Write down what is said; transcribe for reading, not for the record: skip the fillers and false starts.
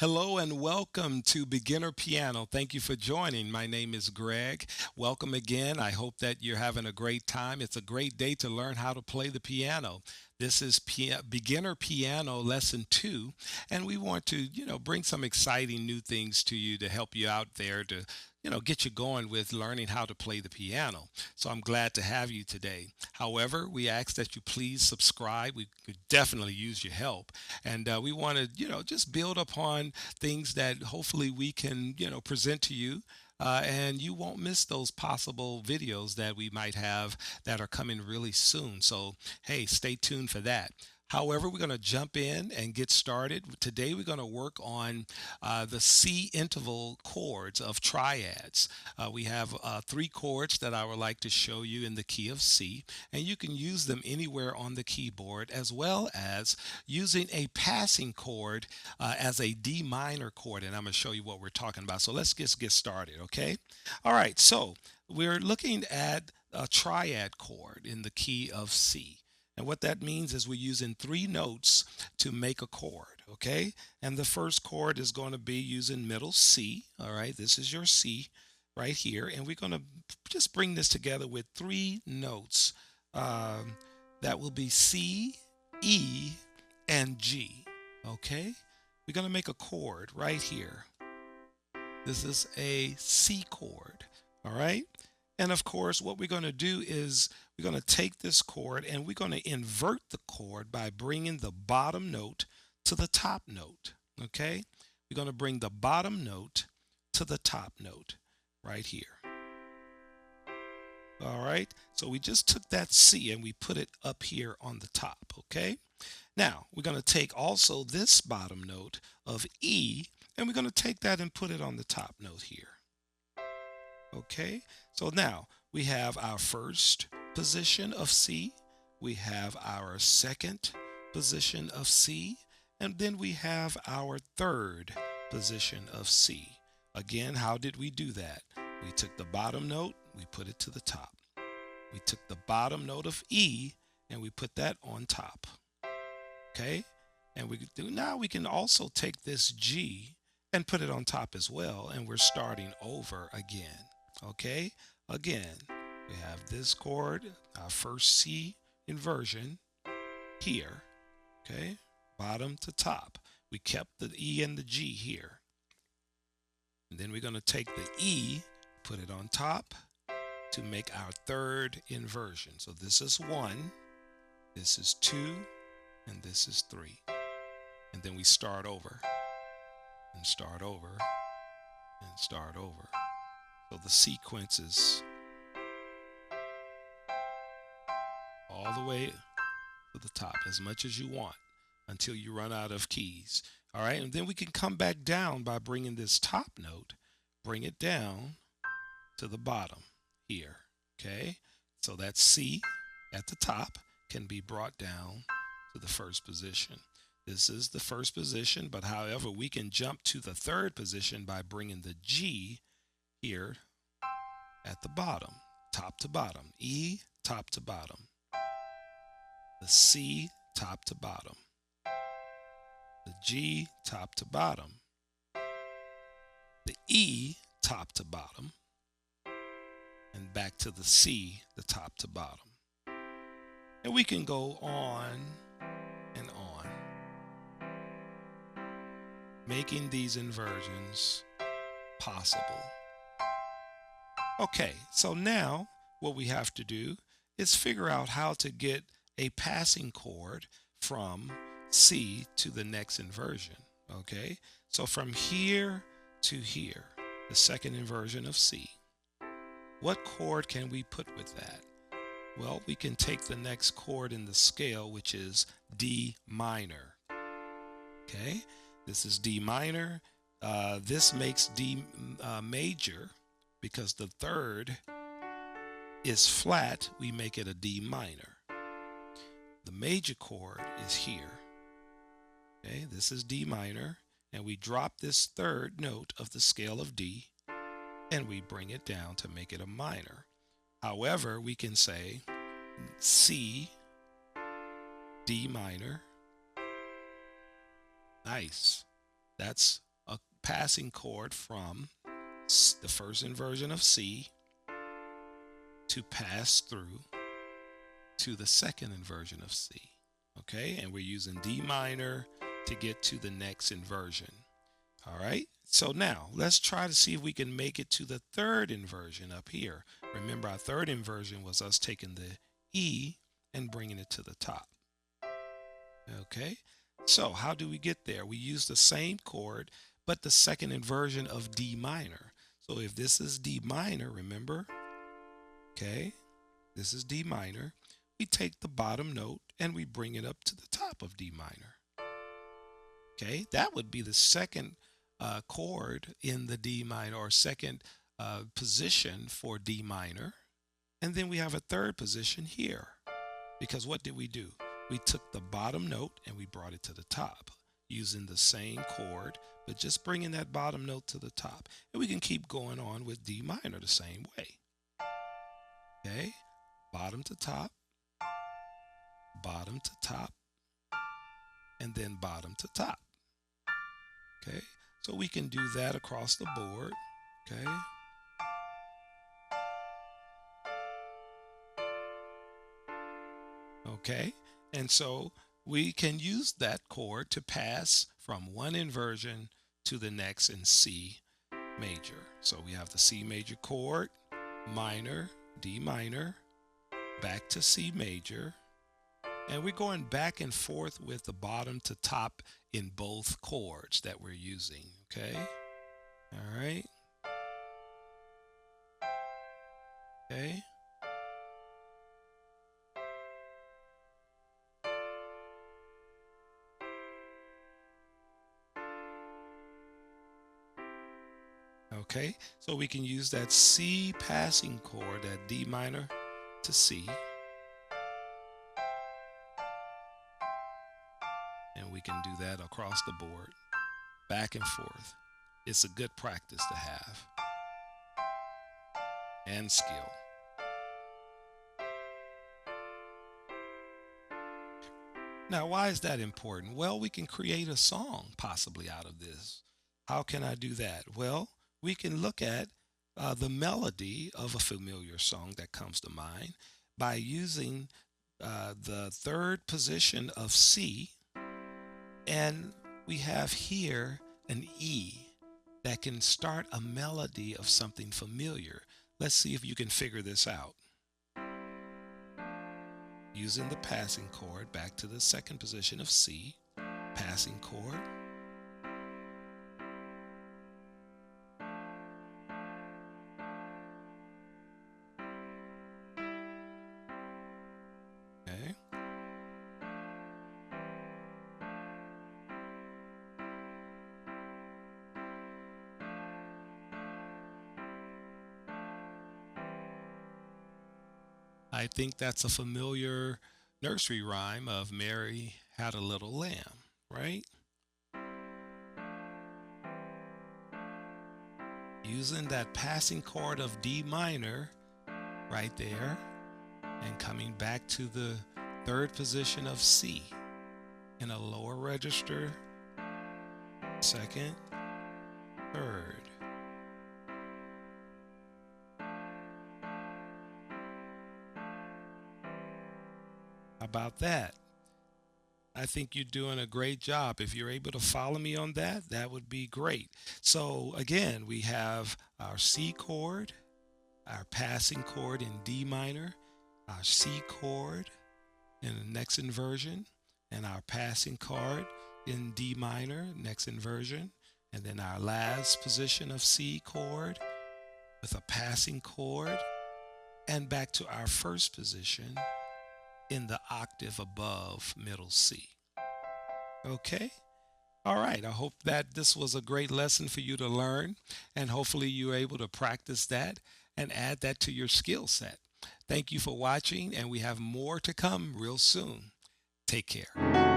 Hello and welcome to Beginner Piano. Thank you for joining. My name is Greg. Welcome again. I hope that you're having a great time. It's a great day to learn how to play the piano. This is Beginner Piano Lesson 2, and we want to, bring some exciting new things to you to help you out there to get you going with learning how to play the piano. So I'm glad to have you today. However, we ask that you please subscribe. We could definitely use your help. And we want to, just build upon things that hopefully we can, present to you. And you won't miss those possible videos that we might have that are coming really soon. So, hey, stay tuned for that. However, we're going to jump in and get started. Today, we're going to work on the C interval chords of triads. We have three chords that I would like to show you in the key of C, and you can use them anywhere on the keyboard, as well as using a passing chord as a D minor chord. And I'm going to show you what we're talking about. So let's just get started, okay? All right, so we're looking at a triad chord in the key of C. And what that means is we're using three notes to make a chord, okay? And the first chord is going to be using middle C, all right? This is your C right here. And we're going to just bring this together with three notes. That will be C, E, and G, okay? We're going to make a chord right here. This is a C chord, all right? And of course, what we're going to do is we're going to take this chord and we're going to invert the chord by bringing the bottom note to the top note, okay? We're going to bring the bottom note to the top note right here. All right, so we just took that C and we put it up here on the top, okay? Now, we're going to take also this bottom note of E and we're going to take that and put it on the top note here. Okay, so now we have our first position of C, we have our second position of C, and then we have our third position of C. Again, how did we do that? We took the bottom note, we put it to the top. We took the bottom note of E and we put that on top. Okay, and now we can also take this G and put it on top as well, and we're starting over again. Okay, again, we have this chord, our first C inversion here, okay, bottom to top. We kept the E and the G here. And then we're going to take the E, put it on top to make our third inversion. So this is 1, this is 2, and this is 3. And then we start over, and start over, and start over. So the sequence is all the way to the top, as much as you want, until you run out of keys. All right, and then we can come back down by bringing this top note, bring it down to the bottom here, okay? So that C at the top can be brought down to the first position. This is the first position, but however, we can jump to the third position by bringing the G here at the bottom, top to bottom. E, top to bottom. The C, top to bottom. The G, top to bottom. The E, top to bottom. And back to the C, the top to bottom. And we can go on and on, making these inversions possible. Okay, so now what we have to do is figure out how to get a passing chord from C to the next inversion, okay? So from here to here, the second inversion of C, what chord can we put with that? Well, we can take the next chord in the scale, which is D minor, okay? This is D minor. This makes D major. Because the third is flat, we make it a D minor. The major chord is here. Okay, this is D minor, and we drop this third note of the scale of D, and we bring it down to make it a minor. However, we can say C, D minor. Nice. That's passing chord from the first inversion of C to pass through to the second inversion of C. Okay, and we're using D minor to get to the next inversion. All right, so now let's try to see if we can make it to the third inversion up here. Remember, our third inversion was us taking the E and bringing it to the top. Okay, so how do we get there? We use the same chord, but the second inversion of D minor. So if this is D minor, remember, okay, this is D minor. We take the bottom note and we bring it up to the top of D minor. Okay, that would be the second chord in the D minor, or second position for D minor. And then we have a third position here, because what did we do? We took the bottom note and we brought it to the top using the same chord, but just bringing that bottom note to the top. And we can keep going on with D minor the same way. Okay, bottom to top, and then bottom to top. Okay, so we can do that across the board. Okay. Okay, and so we can use that chord to pass from one inversion to the next in C major. So we have the C major chord, minor, D minor, back to C major, and we're going back and forth with the bottom to top in both chords that we're using. Okay, all right, okay. Okay, so we can use that C passing chord, that D minor to C, and we can do that across the board, back and forth. It's a good practice to have, and skill. Now, why is that important? Well, we can create a song possibly out of this. How can I do that? Well, we can look at the melody of a familiar song that comes to mind by using the third position of C, and we have here an E that can start a melody of something familiar. Let's see if you can figure this out. Using the passing chord back to the second position of C, passing chord. Okay. I think that's a familiar nursery rhyme of Mary Had a Little Lamb, right? Using that passing chord of D minor right there and coming back to the third position of C in a lower register, second, third. How about that? I think you're doing a great job. If you're able to follow me on that, that would be great. So again, we have our C chord, our passing chord in D minor, our C chord in the next inversion, and our passing chord in D minor, next inversion, and then our last position of C chord with a passing chord, and back to our first position in the octave above middle C. Okay? All right. I hope that this was a great lesson for you to learn, and hopefully you're able to practice that and add that to your skill set. Thank you for watching, and we have more to come real soon. Take care.